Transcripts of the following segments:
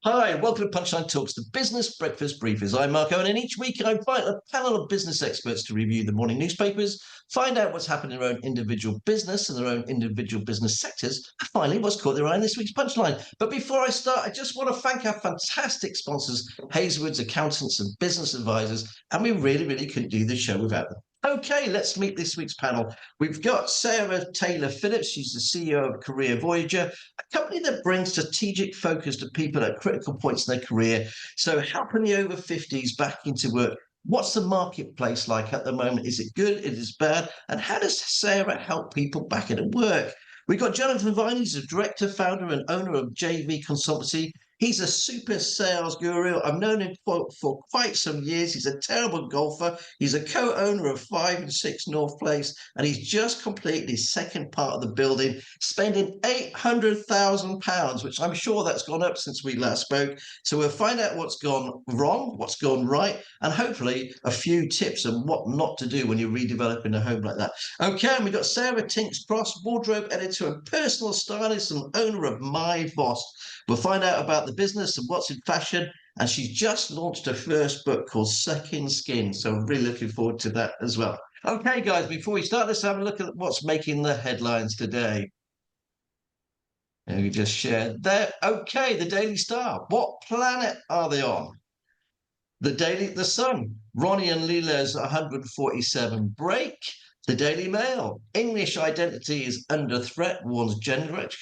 Hi, welcome to Punchline Talks, the business breakfast briefers. I'm Mark Owen, and each week I invite a panel of business experts to review the morning newspapers, find out what's happened in their own individual business and their own individual business sectors, and finally, what's caught their eye in this week's Punchline. But before I start, I just want to thank our fantastic sponsors, Hazelwood's Accountants and Business Advisors, and we really couldn't do this show without them. Okay, let's meet this week's panel. We've got Sarah Taylor Phillips. She's the CEO of Career Voyager, a company that brings strategic focus to people at critical points in their career. So helping the over 50s back into work. What's the marketplace like at the moment? Is it good? Is it bad? And how does Sarah help people back into work? We've got Jonathan Viney, he's a director, founder, and owner of JV Consultancy. He's a super sales guru. I've known him for quite some years. He's a terrible golfer. He's a co-owner of 5 and 6 North Place, and he's just completed his second part of the building, spending £800,000, which I'm sure that's gone up since we last spoke. So we'll find out what's gone wrong, what's gone right, and hopefully a few tips on what not to do when you're redeveloping a home like that. Okay, and we've got Sarah Tinks Cross, wardrobe editor and personal stylist and owner of My Boss. We'll find out about the business and what's in fashion. And she's just launched her first book called Second Skin. So I'm really looking forward to that as well. Okay, guys, before we start, let's have a look at what's making the headlines today. And we just shared there. Okay, the Daily Star. What planet are they on? The Sun. Ronnie and Leela's 147 break. The Daily Mail. English identity is under threat, warns Gendrich.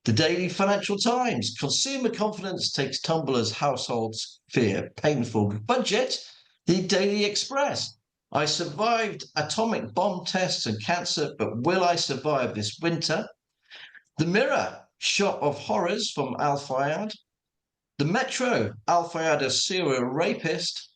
The Daily Financial Times. Consumer confidence takes tumble as households fear painful budget. The Daily Express. I survived atomic bomb tests and cancer, but will I survive this winter? The Mirror. Shop of horrors from Al Fayed. The Metro. Al Fayed a serial rapist.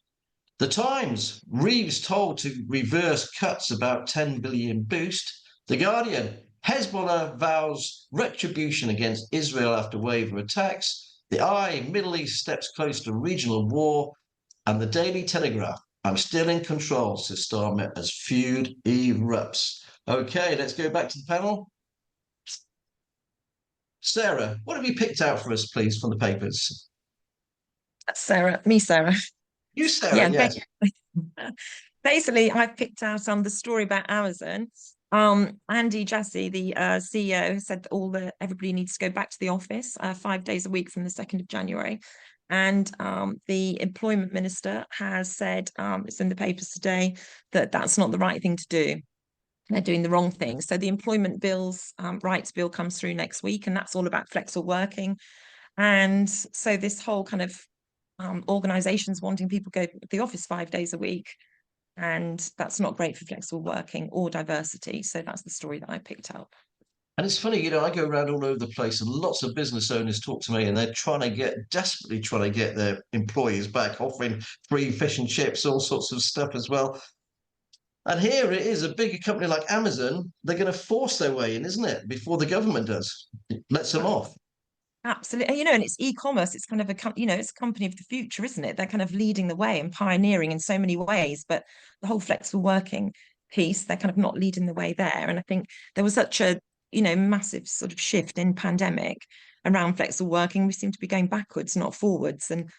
The Times. Reeves told to reverse cuts about 10 billion boost. The Guardian. Hezbollah vows retribution against Israel after wave of attacks. The Eye, Middle East steps close to regional war. And the Daily Telegraph, I'm still in control, says Starmer as feud erupts. Okay, let's go back to the panel. Sarah, what have you picked out for us, please, from the papers? Sarah. You, Sarah, yes. Basically, I picked out the story about Amazon. Andy Jassy, the CEO, said that everybody needs to go back to the office 5 days a week from the 2nd of January. And the employment minister has said, it's in the papers today, that that's not the right thing to do. They're doing the wrong thing. So the employment rights bill comes through next week, and that's all about flexible working. And so this whole kind of organizations wanting people to go to the office 5 days a week. And that's not great for flexible working or diversity. So that's the story that I picked up. And it's funny, I go around all over the place and lots of business owners talk to me and they're desperately trying to get their employees back, offering free fish and chips, all sorts of stuff as well. And here it is, a bigger company like Amazon, they're going to force their way in, isn't it? Before the government does. It lets them off. Absolutely. And it's e-commerce. It's kind of it's a company of the future, isn't it? They're kind of leading the way and pioneering in so many ways. But the whole flexible working piece, they're kind of not leading the way there. And I think there was such a, massive sort of shift in pandemic around flexible working. We seem to be going backwards, not forwards. And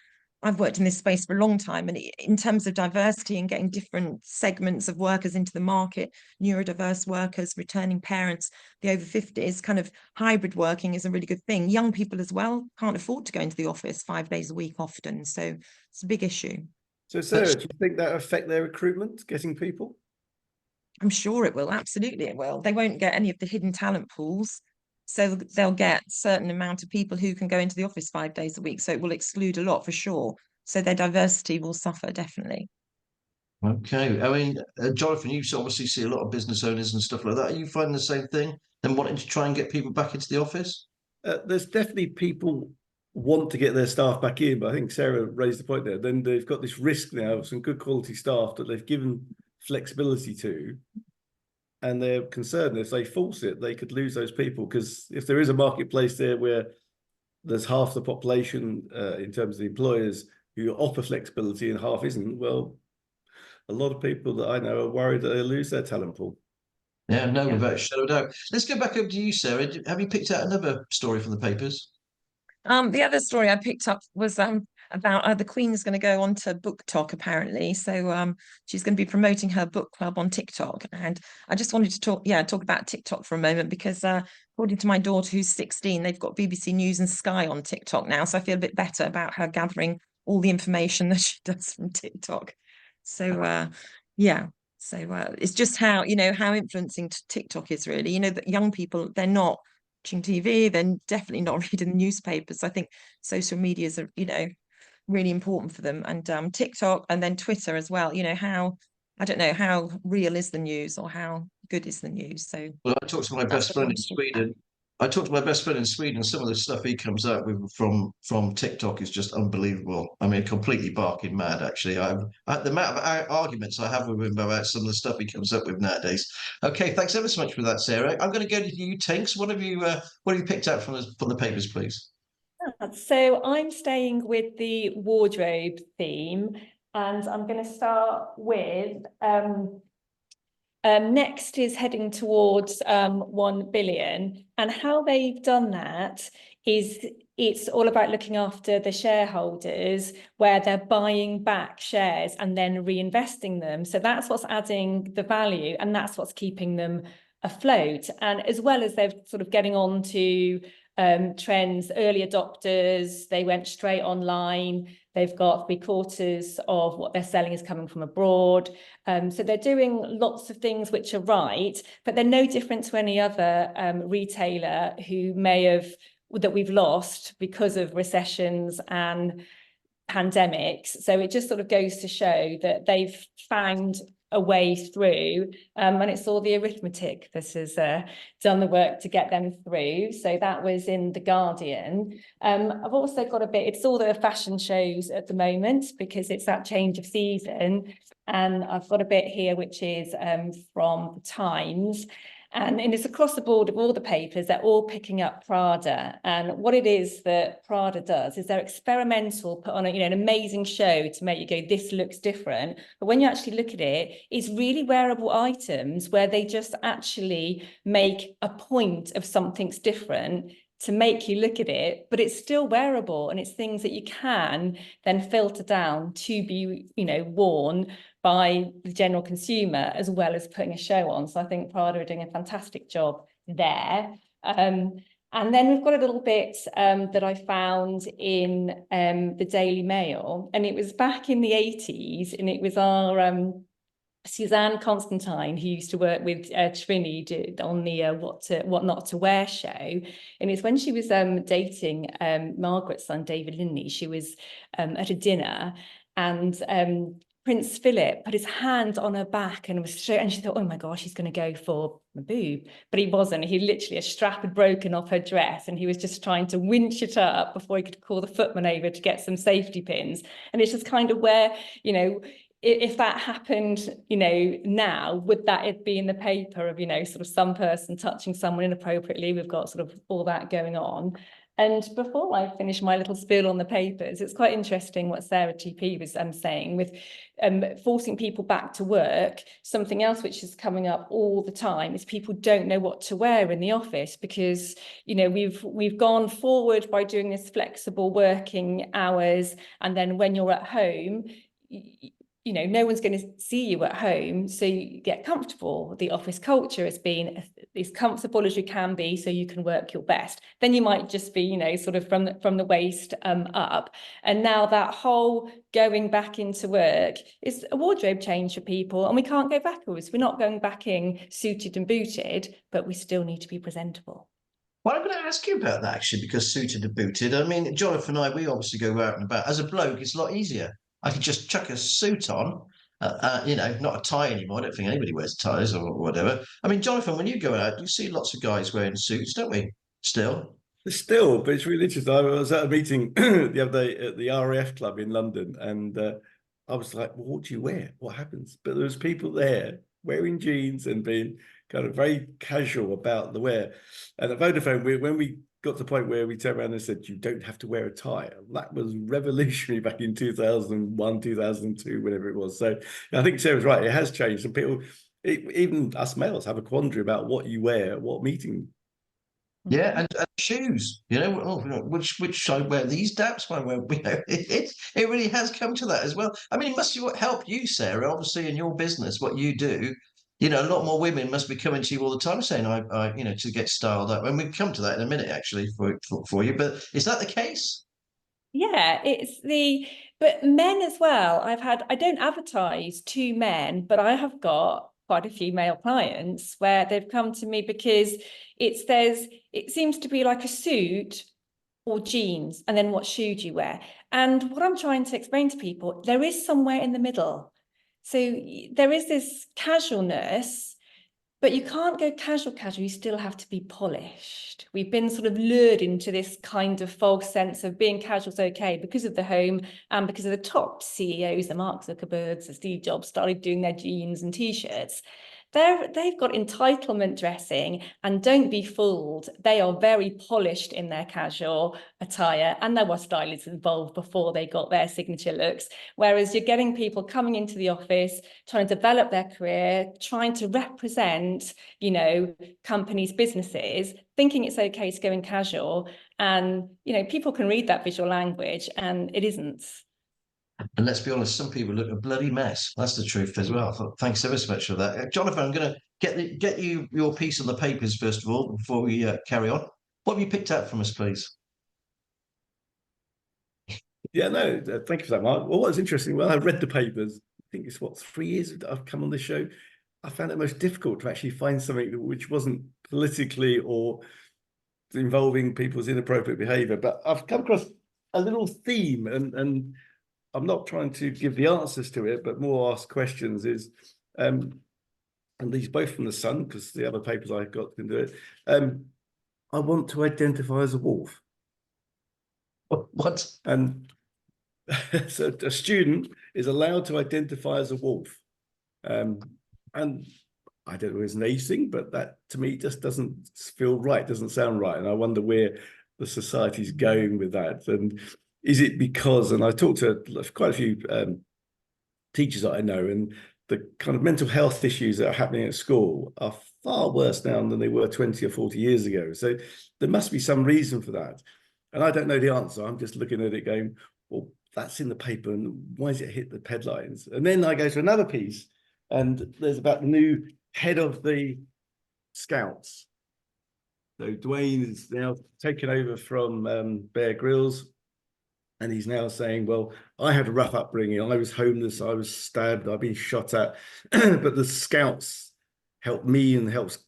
I've worked in this space for a long time. And in terms of diversity and getting different segments of workers into the market, neurodiverse workers, returning parents, the over 50s, kind of hybrid working is a really good thing. Young people as well can't afford to go into the office 5 days a week often. So it's a big issue. So Sarah, do you think that affect their recruitment, getting people? I'm sure it will. Absolutely it will. They won't get any of the hidden talent pools. So they'll get a certain amount of people who can go into the office 5 days a week. So it will exclude a lot for sure. So their diversity will suffer, definitely. Okay. I mean, Jonathan, you obviously see a lot of business owners and stuff like that. Are you finding the same thing? Them wanting to try and get people back into the office? There's definitely people want to get their staff back in, but I think Sarah raised the point there. Then they've got this risk now of some good quality staff that they've given flexibility to. And they're concerned if they force it, they could lose those people, because if there is a marketplace there where there's half the population in terms of the employers who offer flexibility and half isn't, well, a lot of people that I know are worried that they'll lose their talent pool. Yeah, without a shadow of doubt. Let's go back over to you, Sarah. Have you picked out another story from the papers? The other story I picked up was about the Queen's going to go on to Book Talk apparently. So she's going to be promoting her book club on TikTok, and I just wanted to talk about TikTok for a moment because according to my daughter who's 16, they've got BBC News and Sky on TikTok now. So I feel a bit better about her gathering all the information that she does from TikTok. So yeah. So it's just how how influencing TikTok is really. That young people, they're not watching TV, they're definitely not reading the newspapers. I think social medias are, really important for them. And TikTok and then Twitter as well, how I don't know how real is the news or how good is the news. So Well, I talked to my best friend in Sweden. I talked to my best friend in Sweden. Some of the stuff he comes out with from TikTok is just unbelievable. I mean, completely barking mad. Actually, the amount of arguments I have with him about some of the stuff he comes up with nowadays. Okay, thanks ever so much for that, Sarah. I'm going to go to you, Tinks. What have you picked out from the papers, please? So I'm staying with the wardrobe theme, and I'm going to start with Next is heading towards 1 billion, and how they've done that is it's all about looking after the shareholders, where they're buying back shares and then reinvesting them. So that's what's adding the value, and that's what's keeping them afloat. And as well as they're sort of getting on to trends, early adopters, they went straight online. They've got 3/4 of what they're selling is coming from abroad. So they're doing lots of things which are right, but they're no different to any other retailer who that we've lost because of recessions and pandemics. So it just sort of goes to show that they've found a way through, and it's all the arithmetic that has done the work to get them through. So that was in The Guardian. I've also got it's all the fashion shows at the moment because it's that change of season, and I've got a bit here which is from The Times. And it's across the board of all the papers, they're all picking up Prada. And what it is that Prada does is they're experimental, put on an amazing show to make you go, this looks different. But when you actually look at it, it's really wearable items where they just actually make a point of something's different to make you look at it, but it's still wearable, and it's things that you can then filter down to be, worn by the general consumer, as well as putting a show on. So I think Prada are doing a fantastic job there. And then we've got a little bit that I found in the Daily Mail, and it was back in the 80s, and it was our Suzanne Constantine, who used to work with Trini on the What Not to Wear show. And it's when she was dating Margaret's son, David Linney. She was at a dinner, and Prince Philip put his hand on her back and she thought, oh my gosh, he's going to go for a boob. But he wasn't. He literally, a strap had broken off her dress, and he was just trying to winch it up before he could call the footman over to get some safety pins. And it's just kind of where, if that happened, now, would that be in the paper of, sort of some person touching someone inappropriately? We've got sort of all that going on. And before I finish my little spiel on the papers, it's quite interesting what Sarah TP was saying with forcing people back to work. Something else which is coming up all the time is people don't know what to wear in the office because, we've gone forward by doing this flexible working hours. And then when you're at home, no one's going to see you at home, so you get comfortable. The office culture has been as comfortable as you can be so you can work your best. Then you might just be, sort of from the waist up. And now that whole going back into work is a wardrobe change for people, and we can't go backwards. We're not going back in suited and booted, but we still need to be presentable. Well, I'm going to ask you about that actually, because suited and booted. I mean, Jonathan and I, we obviously go out and about. As a bloke, it's a lot easier. I could just chuck a suit on, not a tie anymore. I don't think anybody wears ties or whatever. I mean, Jonathan, when you go out, you see lots of guys wearing suits, don't we? Still, but it's really interesting. I was at a meeting the other day at the RAF club in London, and I was like, well, what do you wear? What happens? But there was people there wearing jeans and being kind of very casual about the wear. And at Vodafone, when we got to the point where we turned around and said, you don't have to wear a tie. That was revolutionary back in 2001, 2002, whatever it was. So I think Sarah's right. It has changed. And people, even us males, have a quandary about what you wear, what meeting. Yeah, and shoes, which I wear these daps, I wear, it really has come to that as well. I mean, it must be what helped you, Sarah, obviously in your business, what you do. A lot more women must be coming to you all the time saying, to get styled up. And we come to that in a minute, actually, for you. But is that the case? Yeah, but men as well. I don't advertise to men, but I have got quite a few male clients where they've come to me because it seems to be like a suit or jeans, and then what shoe do you wear? And what I'm trying to explain to people, there is somewhere in the middle. So there is this casualness, but you can't go casual, you still have to be polished. We've been sort of lured into this kind of false sense of being casual is okay because of the home and because of the top CEOs, the Mark Zuckerbergs, the Steve Jobs started doing their jeans and t-shirts. They've got entitlement dressing, and don't be fooled. They are very polished in their casual attire, and there were stylists involved before they got their signature looks. Whereas you're getting people coming into the office, trying to develop their career, trying to represent, companies, businesses, thinking it's okay to go in casual. And, people can read that visual language, and it isn't. And let's be honest, some people look a bloody mess. That's the truth as well. Thanks ever so much for that. Jonathan, I'm going to get you your piece on the papers, first of all, before we carry on. What have you picked out from us, please? Yeah, no, thank you for that, Mark. Well, what was interesting, well, I read the papers. I think it's 3 years that I've come on this show. I found it most difficult to actually find something which wasn't politically or involving people's inappropriate behaviour. But I've come across a little theme, and I'm not trying to give the answers to it, but more ask questions. And these both from the Sun, because the other papers I got can do it. I want to identify as a wolf. What? And so a student is allowed to identify as a wolf. And I don't know if it's an age thing, but that to me just doesn't feel right, doesn't sound right. And I wonder where the society's going with that. And is it because, and I talked to quite a few teachers that I know, and the kind of mental health issues that are happening at school are far worse now than they were 20 or 40 years ago. So there must be some reason for that. And I don't know the answer. I'm just looking at it going, well, that's in the paper, and why does it hit the headlines? And then I go to another piece, and there's about the new head of the Scouts. So Dwayne is now taken over from Bear Grylls, and he's now saying, well, I had a rough upbringing. I was homeless. I was stabbed. I've been shot at. But the Scouts help me and helps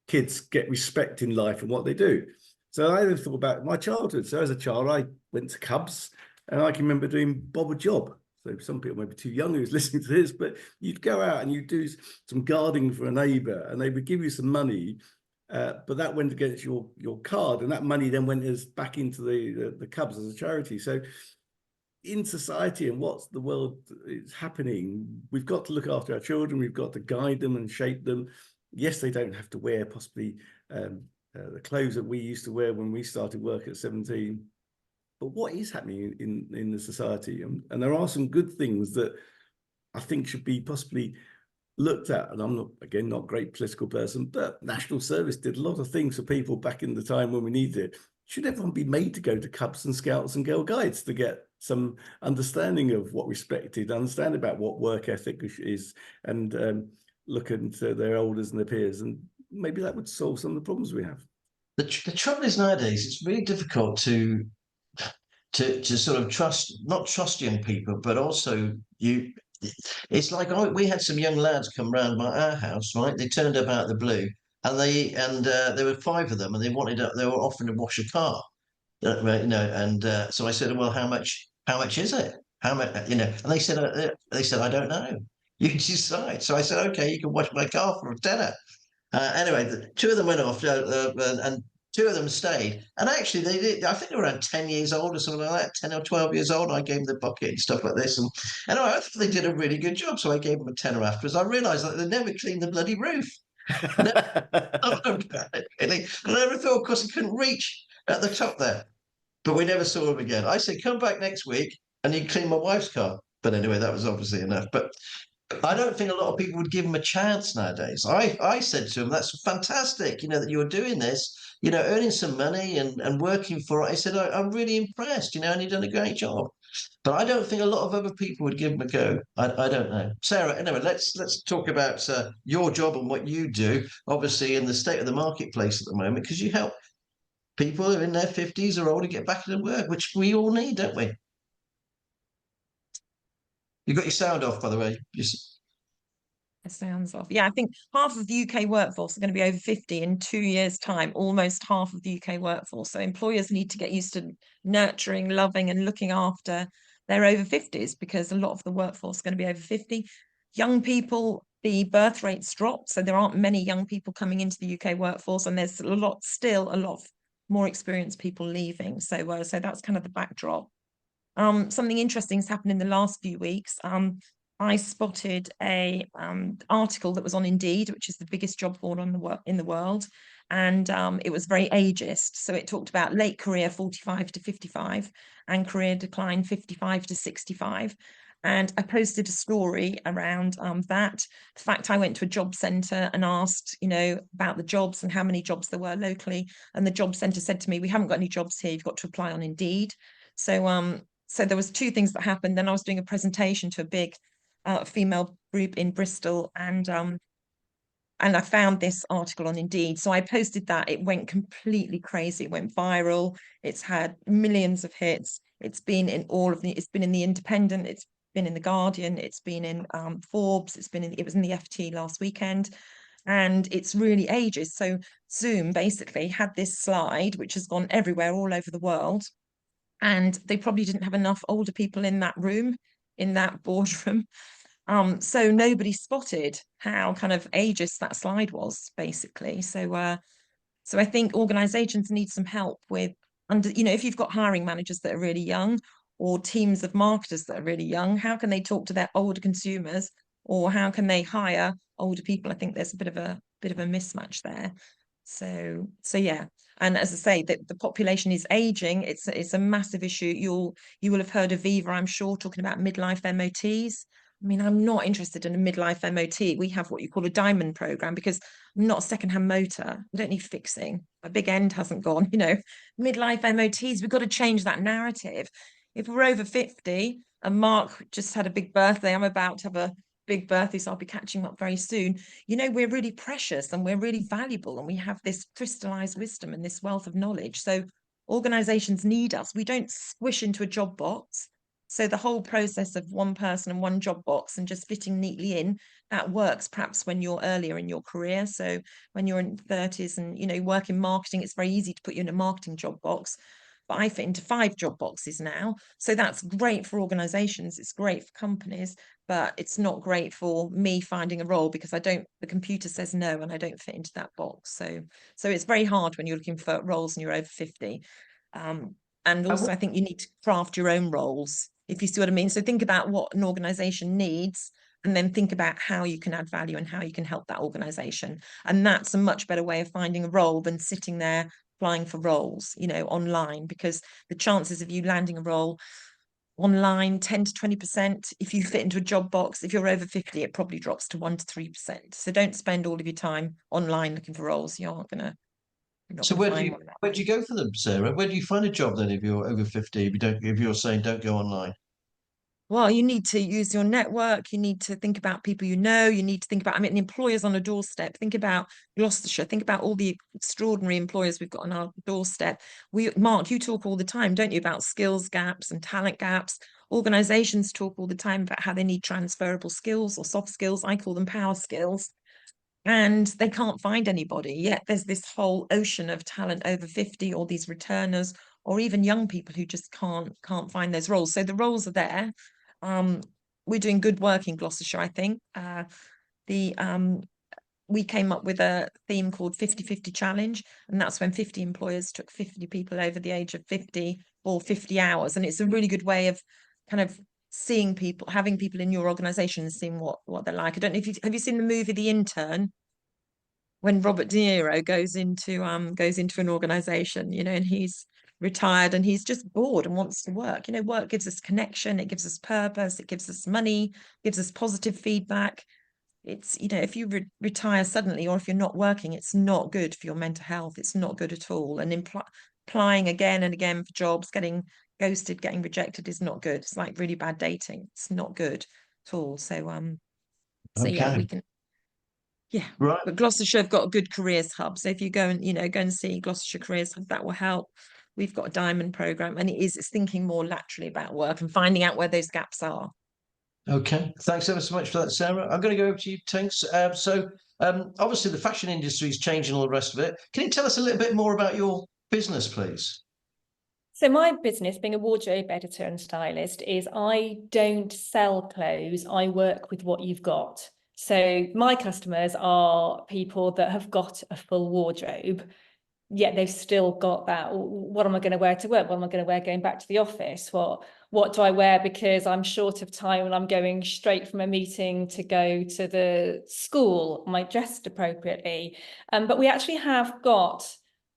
kids get respect in life and what they do. So I then thought about my childhood. So as a child, I went to Cubs, and I can remember doing Bob a Job. So some people may be too young who's listening to this, but you'd go out and you'd do some gardening for a neighbour, and they would give you some money, but that went against your card, and that money then went back into the Cubs as a charity. So in society and what's the world is happening, we've got to look after our children. We've got to guide them and shape them. Yes, they don't have to wear possibly the clothes that we used to wear when we started work at 17. But what is happening in the society? And there are some good things that I think should be possibly looked at. And I'm not a great political person, but National Service did a lot of things for people back in the time when we needed it. Should everyone be made to go to Cubs and Scouts and Girl Guides to get some understanding of what respect is, understand about what work ethic is, and look into their elders and their peers? And maybe that would solve some of the problems we have. The trouble is nowadays, it's really difficult to sort of not trust young people, but also it's like we had some young lads come round by our house, right? They turned up out of the blue, and there were 5 of them, and they were offering to wash a car, right? And so I said, well, how much is it? How much, and they said, I don't know. You decide. So I said, okay, you can wash my car for a tenner. Anyway, 2 of them went off, and 2 of them stayed. And actually, they did. I think they were around 10 years old or something like that, 10 or 12 years old. I gave them the bucket and stuff like this. And anyway, I thought they did a really good job. So I gave them a tenner afterwards. I realised that they never cleaned the bloody roof. Really. And I never thought, of course, I couldn't reach at the top there. But we never saw them again. I said, come back next week and you clean my wife's car. But anyway, that was obviously enough. But I don't think a lot of people would give him a chance nowadays. I said to him, that's fantastic, that you're doing this. earning some money and working for it. I said, I'm really impressed, and you've done a great job. But I don't think a lot of other people would give him a go. I don't know. Sarah, anyway, let's talk about your job and what you do, obviously, in the state of the marketplace at the moment, because you help people who are in their 50s or older get back into work, which we all need, don't we? You got your sound off, by the way. It sounds off. Yeah, I think half of the UK workforce are going to be over 50 in 2 years' time, almost half of the UK workforce. So employers need to get used to nurturing, loving, and looking after their over 50s, because a lot of the workforce is going to be over 50. Young people, the birth rates dropped, so there aren't many young people coming into the UK workforce, and there's still a lot more experienced people leaving. So so that's kind of the backdrop. Something interesting has happened in the last few weeks. I spotted a article that was on Indeed, which is the biggest job board in the world, and it was very ageist. So it talked about late career 45 to 55 and career decline 55 to 65. And I posted a story around that. The fact I went to a job centre and asked, about the jobs and how many jobs there were locally, and the job centre said to me, "We haven't got any jobs here. You've got to apply on Indeed." So there was two things that happened. Then I was doing a presentation to a big female group in Bristol, and I found this article on Indeed. So I posted that. It went completely crazy. It went viral. It's had millions of hits. It's been in it's been in the Independent. It's been in the Guardian. It's been in Forbes. It was in the FT last weekend. And it's really ageist. So Zoom basically had this slide, which has gone everywhere all over the world. And they probably didn't have enough older people in that room, in that boardroom. So nobody spotted how kind of ageist that slide was, basically. So I think organizations need some help with, if you've got hiring managers that are really young, or teams of marketers that are really young, how can they talk to their older consumers, or how can they hire older people? I think there's a bit of a mismatch there. So yeah. And as I say, the population is aging. It's a massive issue. You will have heard of Viva, I'm sure, talking about midlife MOTs. I mean, I'm not interested in a midlife MOT. We have what you call a diamond program, because I'm not a secondhand motor. I don't need fixing. My big end hasn't gone, midlife MOTs. We've got to change that narrative. If we're over 50, and Mark just had a big birthday, I'm about to have a big birthday, so I'll be catching up very soon. We're really precious and we're really valuable, and we have this crystallized wisdom and this wealth of knowledge. So organizations need us. We don't squish into a job box. So the whole process of one person and one job box and just fitting neatly in, that works perhaps when you're earlier in your career. So when you're in 30s and you work in marketing, it's very easy to put you in a marketing job box. But I fit into 5 job boxes now. So that's great for organizations. It's great for companies, but it's not great for me finding a role, because the computer says no, and I don't fit into that box. So it's very hard when you're looking for roles and you're over 50. And also I think you need to craft your own roles, if you see what I mean. So think about what an organization needs, and then think about how you can add value and how you can help that organization. And that's a much better way of finding a role than sitting there applying for roles, online, because the chances of you landing a role online, 10 to 20%. If you fit into a job box, if you're over 50, it probably drops to 1 to 3%. So don't spend all of your time online looking for roles. You aren't going to. So where do you go for them, Sarah? Where do you find a job then if you're over 50? If you're saying don't go online? Well, you need to use your network. You need to think about people you know. You need to think about, the employers on a doorstep. Think about Gloucestershire. Think about all the extraordinary employers we've got on our doorstep. Mark, you talk all the time, don't you, about skills gaps and talent gaps. Organizations talk all the time about how they need transferable skills or soft skills. I call them power skills. And they can't find anybody. Yet there's this whole ocean of talent over 50, or these returners, or even young people who just can't find those roles. So the roles are there. We're doing good work in Gloucestershire, I think. We came up with a theme called 50-50 Challenge, and that's when 50 employers took 50 people over the age of 50 for 50 hours. And it's a really good way of kind of seeing people, having people in your organization and seeing what they're like. I don't know if have you seen the movie The Intern, when Robert De Niro goes into an organization, and he's retired and he's just bored and wants to work. Work gives us connection, it gives us purpose, it gives us money, gives us positive feedback. it's, if you retire suddenly, or if you're not working, it's not good for your mental health. It's not good at all. And applying again and again for jobs, getting ghosted, getting rejected is not good. It's like really bad dating. It's not good at all. So yeah, we can. Yeah, Right. but Gloucestershire have got a good careers hub. So if you go and go and see Gloucestershire Careers Hub, that will help. We've got a diamond program, and it's thinking more laterally about work and finding out where those gaps are. Okay, thanks ever so much for that, Sarah. I'm going to go over to you, Tinks. Obviously the fashion industry is changing, all the rest of it. Can you tell us a little bit more about your business, please? So my business, being a wardrobe editor and stylist, is I don't sell clothes, I work with what you've got. So my customers are people that have got a full wardrobe, yet they've still got that, what am I going to wear to work? What am I going to wear going back to the office? What do I wear because I'm short of time and I'm going straight from a meeting to go to the school? Am I dressed appropriately? But we actually have got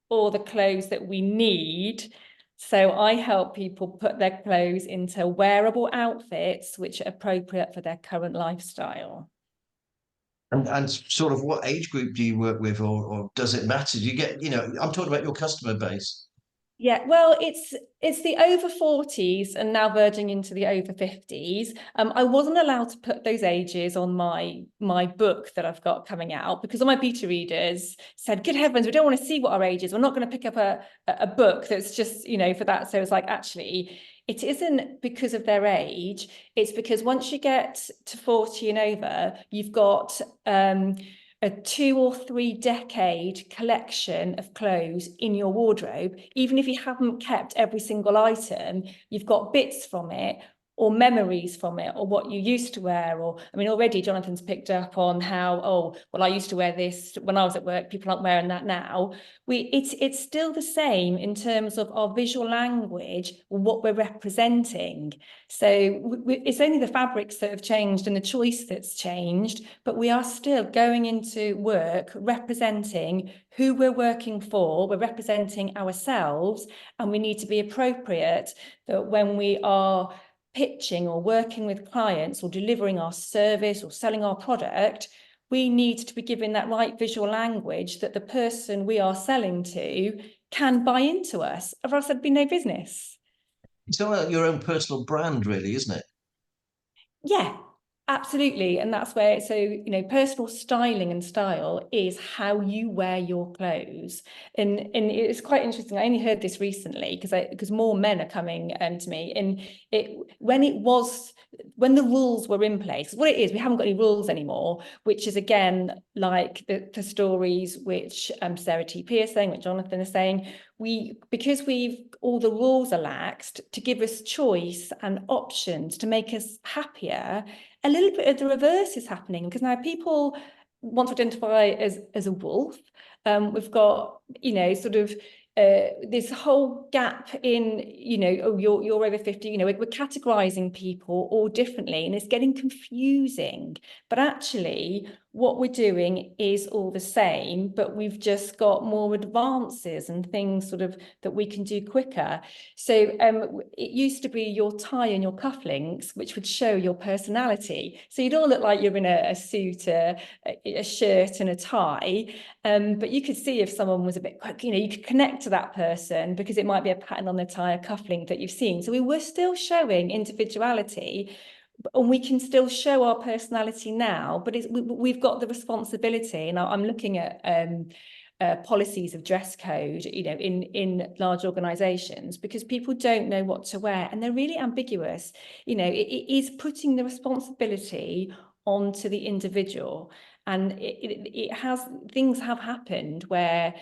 all the clothes that we need. So I help people put their clothes into wearable outfits which are appropriate for their current lifestyle. And sort of what age group do you work with, or does it matter? Do you get, I'm talking about your customer base. Yeah, well, it's the over 40s and now verging into the over 50s. I wasn't allowed to put those ages on my book that I've got coming out because all my beta readers said, good heavens, we don't want to see what our age is. We're not going to pick up a book that's just, for that. So it's like, actually, it isn't because of their age. It's because once you get to 40 and over, you've got a 2 or 3 decade collection of clothes in your wardrobe. Even if you haven't kept every single item, you've got bits from it or memories from it, or what you used to wear. Or, I mean, already Jonathan's picked up on how, oh, well, I used to wear this when I was at work, people aren't wearing that now. It's still the same in terms of our visual language, what we're representing. So it's only the fabrics that have changed and the choice that's changed, but we are still going into work representing who we're working for, we're representing ourselves, and we need to be appropriate that when we are pitching or working with clients or delivering our service or selling our product, we need to be giving that right visual language that the person we are selling to can buy into us, or else there'd be no business. It's all about your own personal brand, really, isn't it? Yeah, absolutely. And that's where, so, personal styling and style is how you wear your clothes. And it's quite interesting. I only heard this recently because more men are coming to me. And when the rules were in place, what it is, we haven't got any rules anymore, which is again, like the stories which Sarah T.P. is saying, what Jonathan is saying, because all the rules are laxed to give us choice and options to make us happier, a little bit of the reverse is happening, because now people want to identify as a wolf. We've got, sort of this whole gap in, oh, you're over 50, we're categorizing people all differently, and it's getting confusing. But actually, what we're doing is all the same, but we've just got more advances and things sort of that we can do quicker. So it used to be your tie and your cufflinks, which would show your personality. So you'd all look like you're in a suit, a shirt and a tie. But you could see if someone was a bit quick, you could connect to that person because it might be a pattern on the tie, a cufflink that you've seen. So we were still showing individuality, and we can still show our personality now, but we've got the responsibility. And I'm looking at policies of dress code, in large organizations, because people don't know what to wear and they're really ambiguous. It is putting the responsibility onto the individual. And things have happened where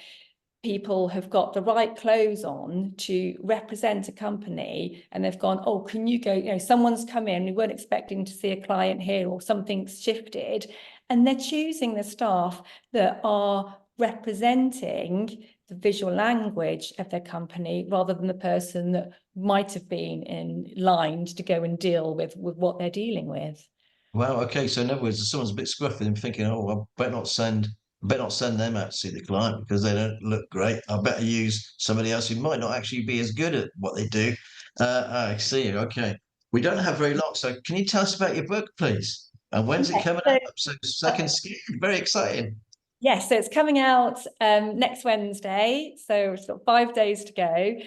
people have got the right clothes on to represent a company, and they've gone, oh, can you go, someone's come in, we weren't expecting to see a client here, or something's shifted, and they're choosing the staff that are representing the visual language of their company rather than the person that might have been in line to go and deal with what they're dealing with. Wow. Okay. So in other words, if someone's a bit scruffy and thinking, oh, I better not send them out to see the client because they don't look great. I better use somebody else who might not actually be as good at what they do. I see. Okay. We don't have very long. So can you tell us about your book, please? And when's it Yeah, coming so- up? So second skin, very exciting. Yes, so it's coming out next Wednesday, so it's got 5 days to go.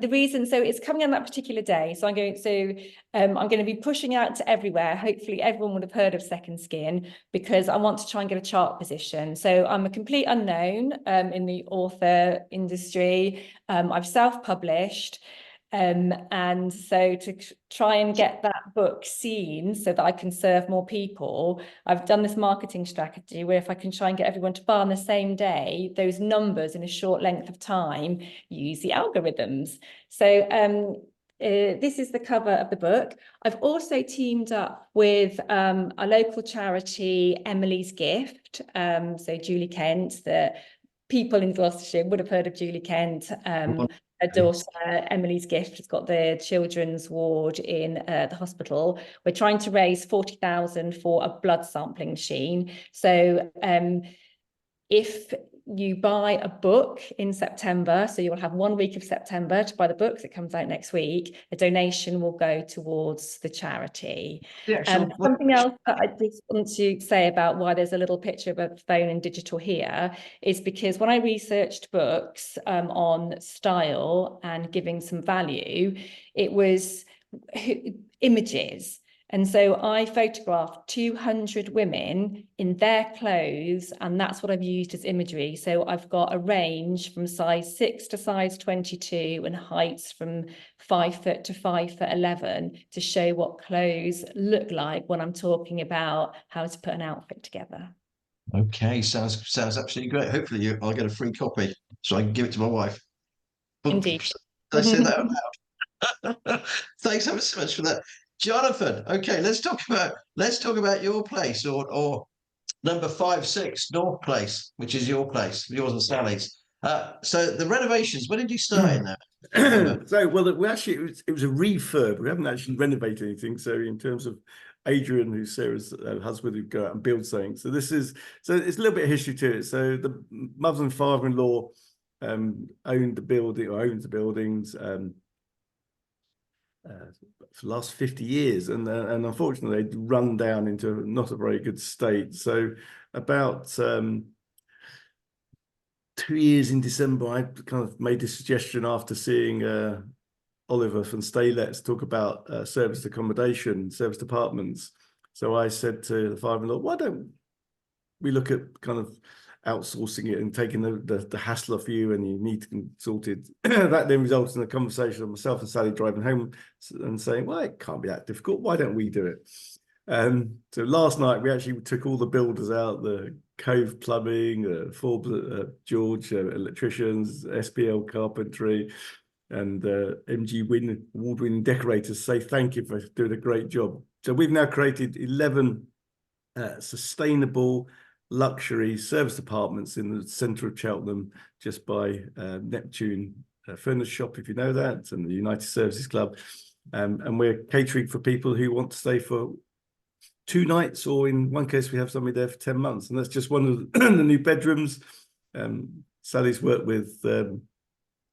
The reason, so it's coming on that particular day. So I'm going to be pushing out to everywhere. Hopefully everyone would have heard of Second Skin, because I want to try and get a chart position. So I'm a complete unknown in the author industry. I've self-published. And so to try and get that book seen so that I can serve more people, I've done this marketing strategy where if I can try and get everyone to buy on the same day, those numbers in a short length of time, use the algorithms. So this is the cover of the book. I've also teamed up with a local charity, Emily's Gift. So Julie Kent, the people in Gloucestershire would have heard of Julie Kent. Her daughter, Emily's Gift, has got the children's ward in the hospital. We're trying to raise 40,000 for a blood sampling machine. So if you buy a book in September, so you'll have 1 week of September to buy the book that comes out next week, a donation will go towards the charity. Something else that I just want to say about why there's a little picture of a phone and digital here is because when I researched books on style and giving some value, it was images. And so I photographed 200 women in their clothes, and that's what I've used as imagery. So I've got a range from size 6 to size 22 and heights from 5 foot to 5'11" to show what clothes look like when I'm talking about how to put an outfit together. Okay, sounds absolutely great. Hopefully I'll get a free copy so I can give it to my wife. Indeed. Did I say that out loud? Thanks ever so much for that. Jonathan, okay, let's talk about your place or number 56 North Place, which is your place, yours and Sally's. So the renovations, when did you start in there? So well, it was a refurb. We haven't actually renovated anything. So in terms of Adrian, who's Sarah's husband, who go out and build something. So it's a little bit of history to it. So the mother and father-in-law owns the buildings. For the last 50 years, and unfortunately they'd run down into not a very good state. So about 2 years in December, I kind of made a suggestion after seeing Oliver from Stay Let's talk about service accommodation, service departments. So I said to the father-in-law, why don't we look at kind of outsourcing it and taking the hassle off you, and you need to sort it. That then results in a conversation of myself and Sally driving home and saying, well, it can't be that difficult. Why don't we do it? So last night we actually took all the builders out, the Cove Plumbing, Forbes, George Electricians, SPL Carpentry, and MG Win award-winning decorators. Say thank you for doing a great job. So we've now created 11 sustainable luxury service apartments in the centre of Cheltenham, just by Neptune Furniture Shop, if you know that, and the United Services Club. And we're catering for people who want to stay for 2 nights, or in one case we have somebody there for 10 months. And that's just one of the new bedrooms. Sally's worked with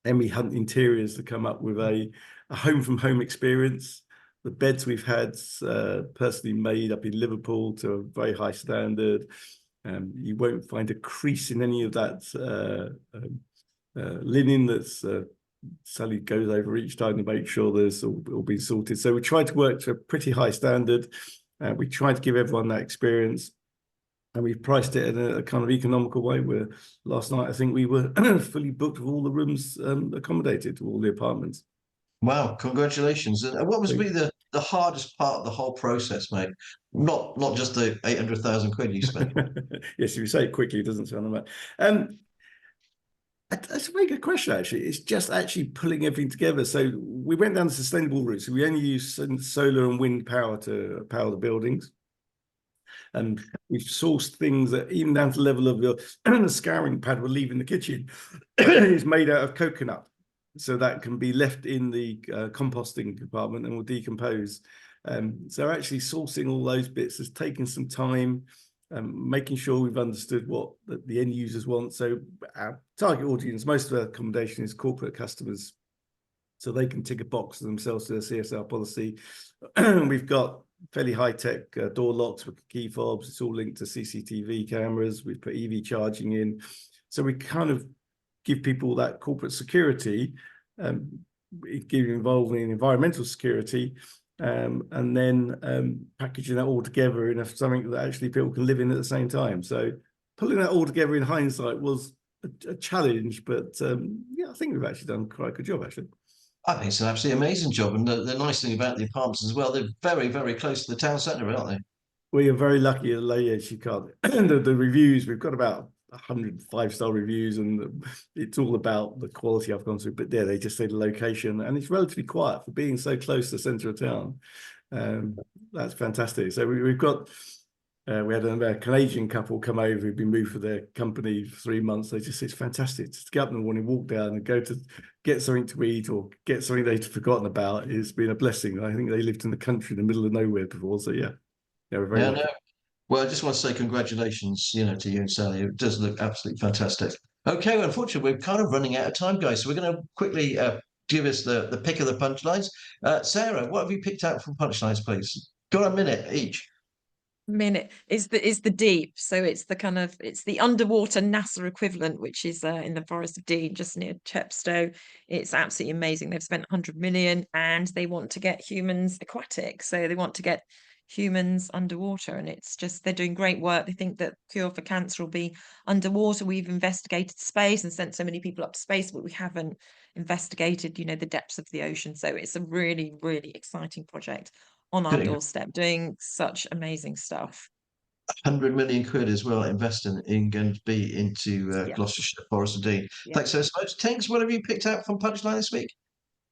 Emmy Hunt Interiors to come up with a home from home experience. The beds we've had personally made up in Liverpool to a very high standard. You won't find a crease in any of that linen that's Sally goes over each time to make sure there's all been sorted. So we try to work to a pretty high standard. We try to give everyone that experience, and we've priced it in a kind of economical way, where last night I think we were fully booked with all the rooms accommodated to all the apartments. Wow, congratulations. And what was really the hardest part of the whole process, mate? Not just the 800,000 quid you spent. Yes, if you say it quickly, it doesn't sound like that. That's a very good question, actually. It's just actually pulling everything together. So we went down the sustainable route. So we only use solar and wind power to power the buildings. And we've sourced things that even down to the level of the scouring pad we're leaving the kitchen is made out of coconut. So that can be left in the composting compartment and will decompose. So actually sourcing all those bits has taken some time, making sure we've understood what the end users want. So our target audience, most of our accommodation is corporate customers, so they can tick a box themselves to their CSR policy. We've got fairly high-tech door locks with key fobs. It's all linked to CCTV cameras. We've put EV charging in. So we kind of give people that corporate security, involving environmental security, and then packaging that all together in something that actually people can live in at the same time. So pulling that all together in hindsight was a challenge, but yeah, I think we've actually done quite a good job, actually. I think it's an absolutely amazing job. And the nice thing about the apartments as well, they're very, very close to the town centre, aren't they? We are very lucky at Voyage. You can't the reviews. We've got about 100 5-star reviews, and it's all about the quality I've gone through. But yeah, they just say the location, and it's relatively quiet for being so close to the centre of town. That's fantastic. So we've got. We had a Canadian couple come over who've been moved for their company for 3 months. They just, it's fantastic. Just to get up in the morning, walk down and go to get something to eat or get something they'd forgotten about. It's been a blessing. I think they lived in the country in the middle of nowhere before. So yeah, we're very lucky. No. Well, I just want to say congratulations, to you and Sally. It does look absolutely fantastic. Okay, well, unfortunately, we're kind of running out of time, guys. So we're going to quickly give us the pick of the punchlines. Sarah, what have you picked out from punchlines, please? Got a minute each. Minute is the deep, so it's the underwater NASA equivalent, which is in the Forest of Dean, just near Chepstow. It's absolutely amazing. They've spent 100 million, and they want to get humans aquatic, so they want to get humans underwater, and it's just, they're doing great work. They think that cure for cancer will be underwater. We've investigated space and sent so many people up to space, but we haven't investigated the depths of the ocean. So it's a really, really exciting project on our doorstep, doing such amazing stuff. 100 million quid as well investing in going to be into Gloucestershire, Forest of Dean. Thanks so much. Tinks, what have you picked out from Punchline this week?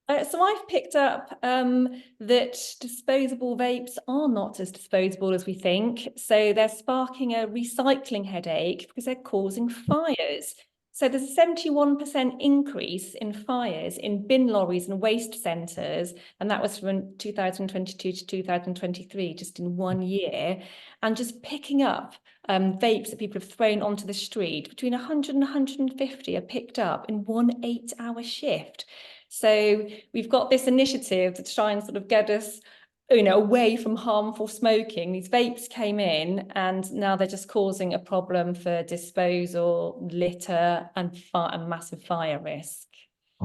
So I've picked up that disposable vapes are not as disposable as we think. So they're sparking a recycling headache because they're causing fires. So there's a 71% increase in fires in bin lorries and waste centres, and that was from 2022 to 2023, just in 1 year. And just picking up vapes that people have thrown onto the street, between 100 and 150 are picked up in 1 8-hour shift. So we've got this initiative to try and sort of get us, away from harmful smoking. These vapes came in, and now they're just causing a problem for disposal, litter, and massive fire risk.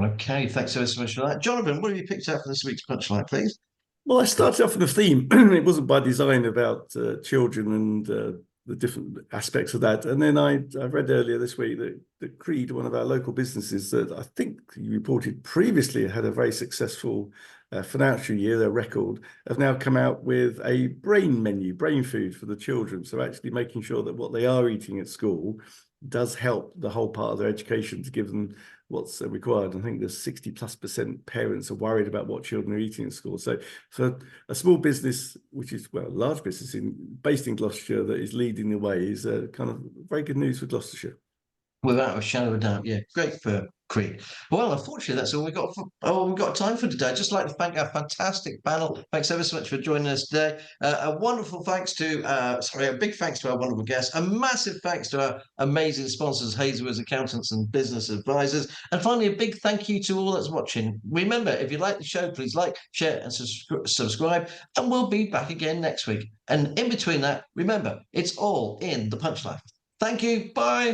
Okay, thanks so much for that. Jonathan, what have you picked out for this week's Punchline, please? Well, I started off with a theme. It wasn't by design about children and the different aspects of that. And then I read earlier this week that Creed, one of our local businesses that I think you reported previously had a very successful financial year, their record, have now come out with a brain menu, brain food for the children. So actually making sure that what they are eating at school does help the whole part of their education to give them what's required. I think there's 60+% parents are worried about what children are eating at school. So for a small business, which is, well, a large business based in Gloucestershire that is leading the way, is kind of very good news for Gloucestershire. Without a shadow of a doubt, yeah, great for Creed. Well, unfortunately, that's all we've got time for today. I'd just like to thank our fantastic panel. Thanks ever so much for joining us today. A big thanks to our wonderful guests. A massive thanks to our amazing sponsors, Hazelwood's Accountants and Business Advisors. And finally, a big thank you to all that's watching. Remember, if you like the show, please like, share, and subscribe. And we'll be back again next week. And in between that, remember, it's all in the Punchline. Thank you. Bye.